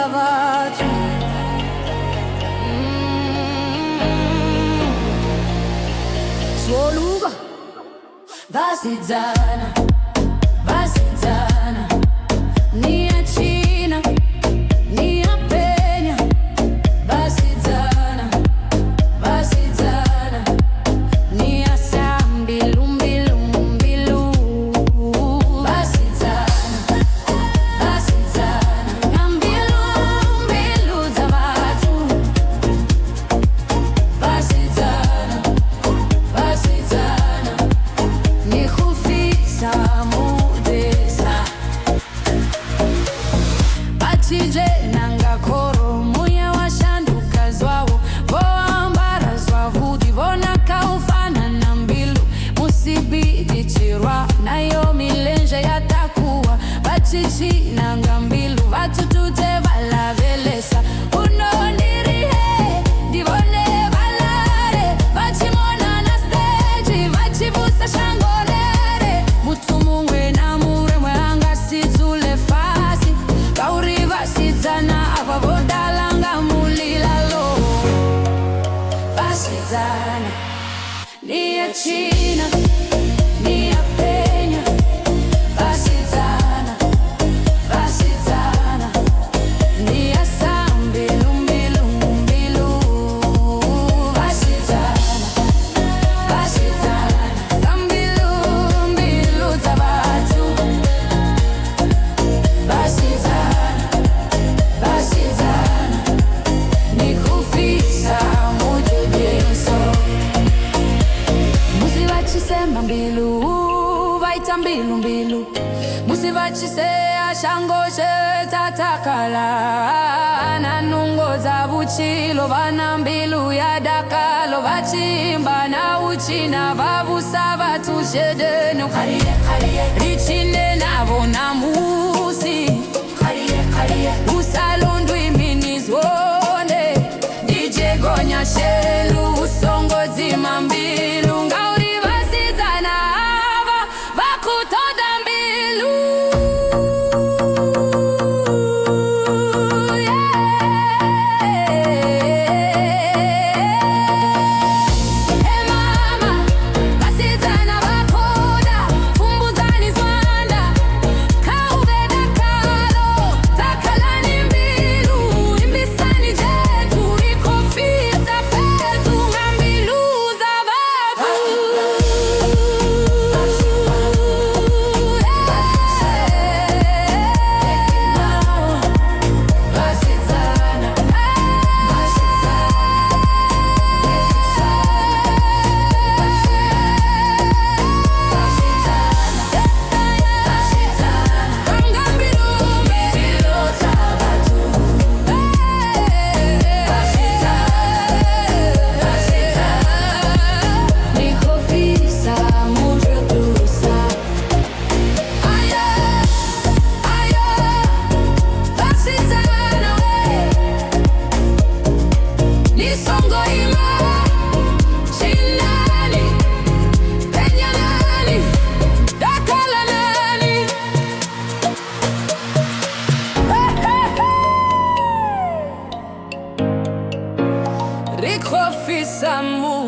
watu. Swoluka Vhasidzana, Vhasidzana, ni ya China, ni ya Penya. Vhasidzana, Vhasidzana, ni ya sambilu mbilu mbilu. Vhasidzana, Vhasidzana, ngambilu mbilu za watu. Vhasidzana, Vhasidzana, ni khufisa mudesa. Batije nangakoro muya washanduka zwawo, voambara zwavudi vonaka ufana na mbilu. Musibidichirwa nayo milenje yatakuwa, vachichi nanga mbilu vatutute valavelesa. Unondirihe ndivone valare, vachimona na stage vachivusa shangorere. Mutu mumwe na muremwe angasitsule fasi, kauri Vhasidzana ava vodalanga mulilalo. Vhasidzana, ni ya China, ni ya Penya. Vhasidzana, Vhasidzana, ni ya sambilu mbilu mbilu. Vhasidzana, Vhasidzana, ngambilu mbilu za watu. Vhasidzana, Vhasidzana, ni khufisa mujejeso. Musi vachisema mbilu, vaita mbilu mbilu. Musi vachisea shangoshe tatakala, na nungo za vuchilo vana mbilu ya dakalo. Vachimba na uchina vavusa vatushedeno. Richine navo na musi, usalondo imini zwone. DJ gonya shelu usongo zima mbilu. Ngauri Vhasidzana ava vakutoda mbilu. Hey mama, Vhasidzana vakoda, fumbuzani zwanda, kauveda kalo, takalani mbilu, imbisani jetu, ikofisa fetu, ngambilu za watu. Vhasidzana, ngambilu mbilu za watu. Ni khufisa mujejeso. Aya, aya, Vhasidzana we. Ni songo ima, Chinani, Penya nani, dakala nani. Rikhofisa mu